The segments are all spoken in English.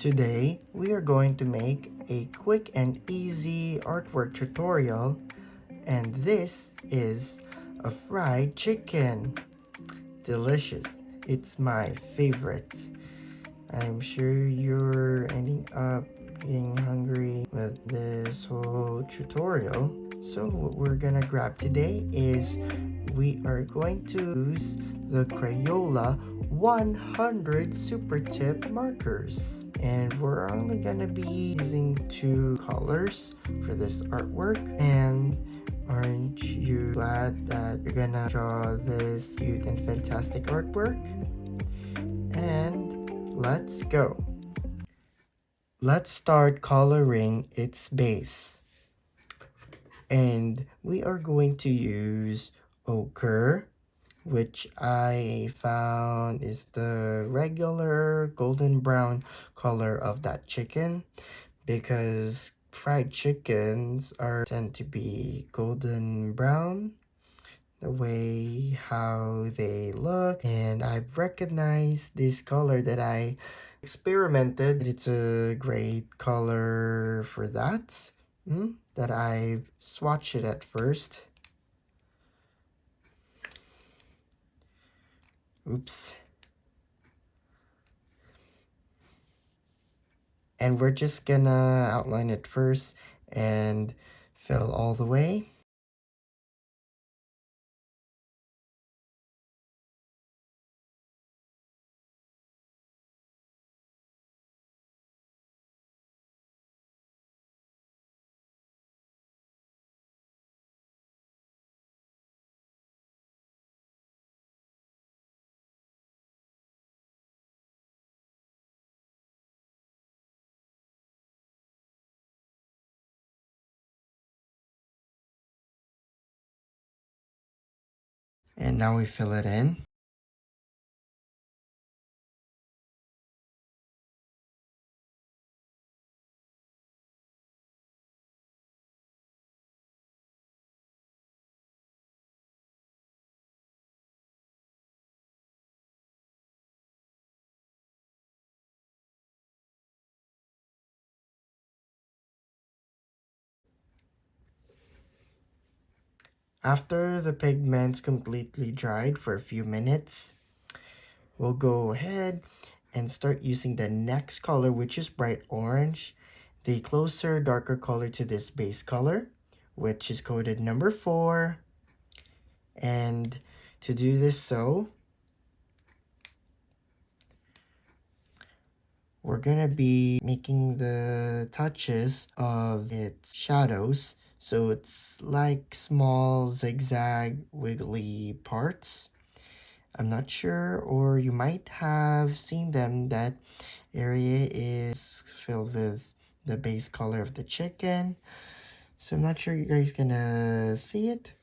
Today, we are going to make a quick and easy artwork tutorial, and this is a fried chicken. Delicious. It's my favorite. I'm sure you're ending up getting hungry with this whole tutorial. So what we're gonna grab today is we are going to use the Crayola 100 Super Tip markers. And we're only gonna be using 2 colors for this artwork. And aren't you glad that you're gonna draw this cute and fantastic artwork? And let's go. Let's start coloring its base. And we are going to use ochre, which I found is the regular golden brown color of that chicken, because fried chickens tend to be golden brown, the way how they look. And I've recognized this color that I experimented. It's a great color for that. That I swatched it at first. Oops. And we're just gonna outline it first and fill all the way. And now we fill it in. After the pigment's completely dried for a few minutes, we'll go ahead and start using the next color, which is bright orange, the closer, darker color to this base color, which is coded number 4. And to do this, we're gonna be making the touches of its shadows. So it's like small zigzag wiggly parts. I'm not sure, or you might have seen them. That area is filled with the base color of the chicken. So I'm not sure you guys gonna see it.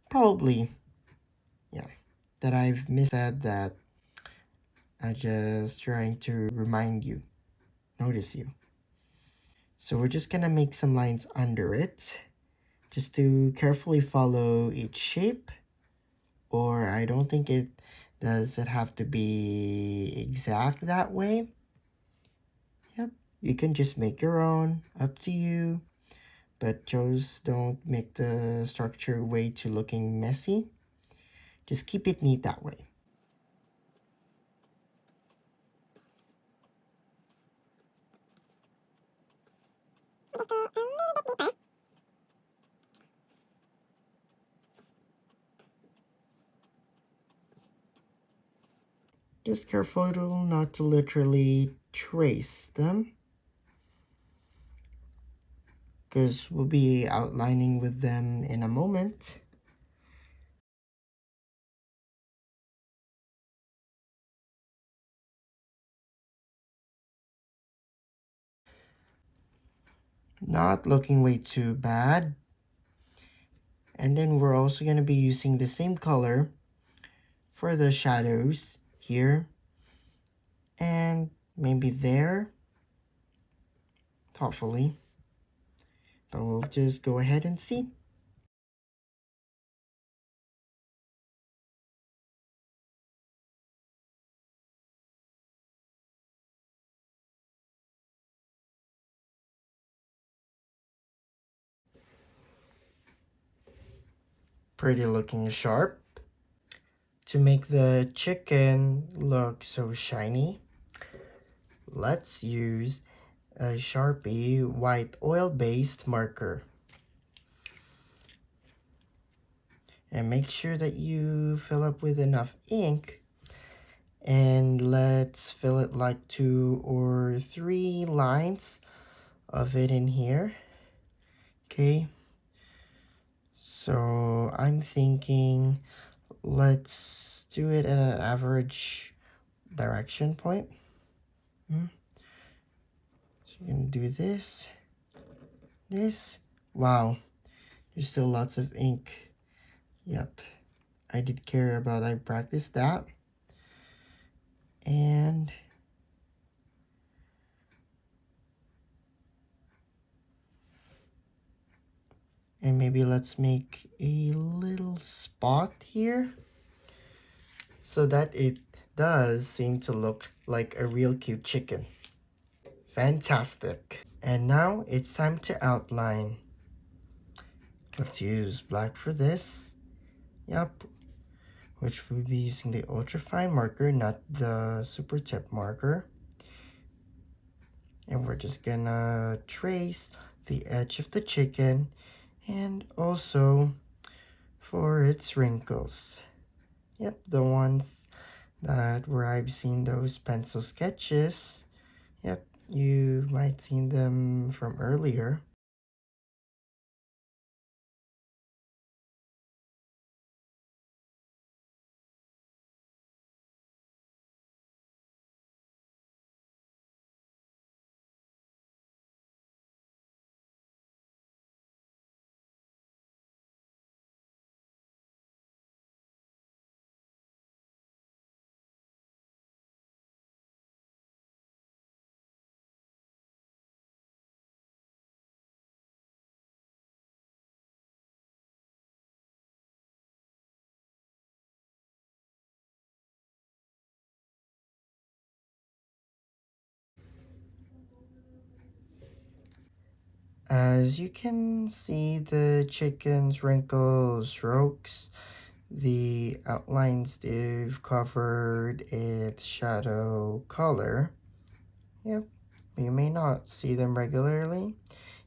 Probably, yeah. That I've missaid that. I'm just trying to remind you, notice you. So we're just gonna make some lines under it, just to carefully follow each shape. Or I don't think it does it have to be exact that way. Yep, you can just make your own, up to you. But just don't make the structure way too looking messy. Just keep it neat that way. Just careful not to literally trace them, because we'll be outlining with them in a moment. Not looking way too bad. And then we're also going to be using the same color for the shadows here and maybe there, thoughtfully. But we'll just go ahead and see. pretty looking sharp. To make the chicken look so shiny, let's use a Sharpie white oil-based marker. And make sure that you fill up with enough ink, and let's fill it like 2 or 3 lines of it in here. Okay, so I'm thinking let's do it at an average direction point. So you're gonna do this. Wow, there's still lots of ink. Yep, I did care about, I practiced that. And maybe let's make a little spot here so that it does seem to look like a real cute chicken. Fantastic. And now it's time to outline. Let's use black for this. Yep, which we'll be using the ultrafine marker, not the super tip marker. And we're just gonna trace the edge of the chicken and also for its wrinkles. Yep, the ones that where I've seen those pencil sketches. Yep, you might seen them from earlier. As you can see, the chicken's wrinkles, strokes, the outlines they've covered, its shadow color. Yep, you may not see them regularly.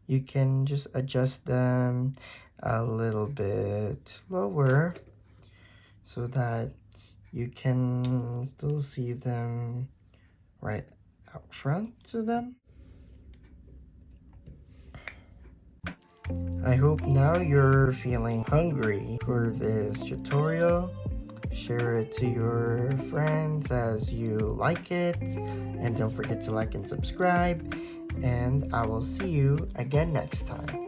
You can just adjust them a little bit lower so that you can still see them right out front to them. I hope now you're feeling hungry for this tutorial. Share it to your friends as you like it, and don't forget to like and subscribe, and I will see you again next time.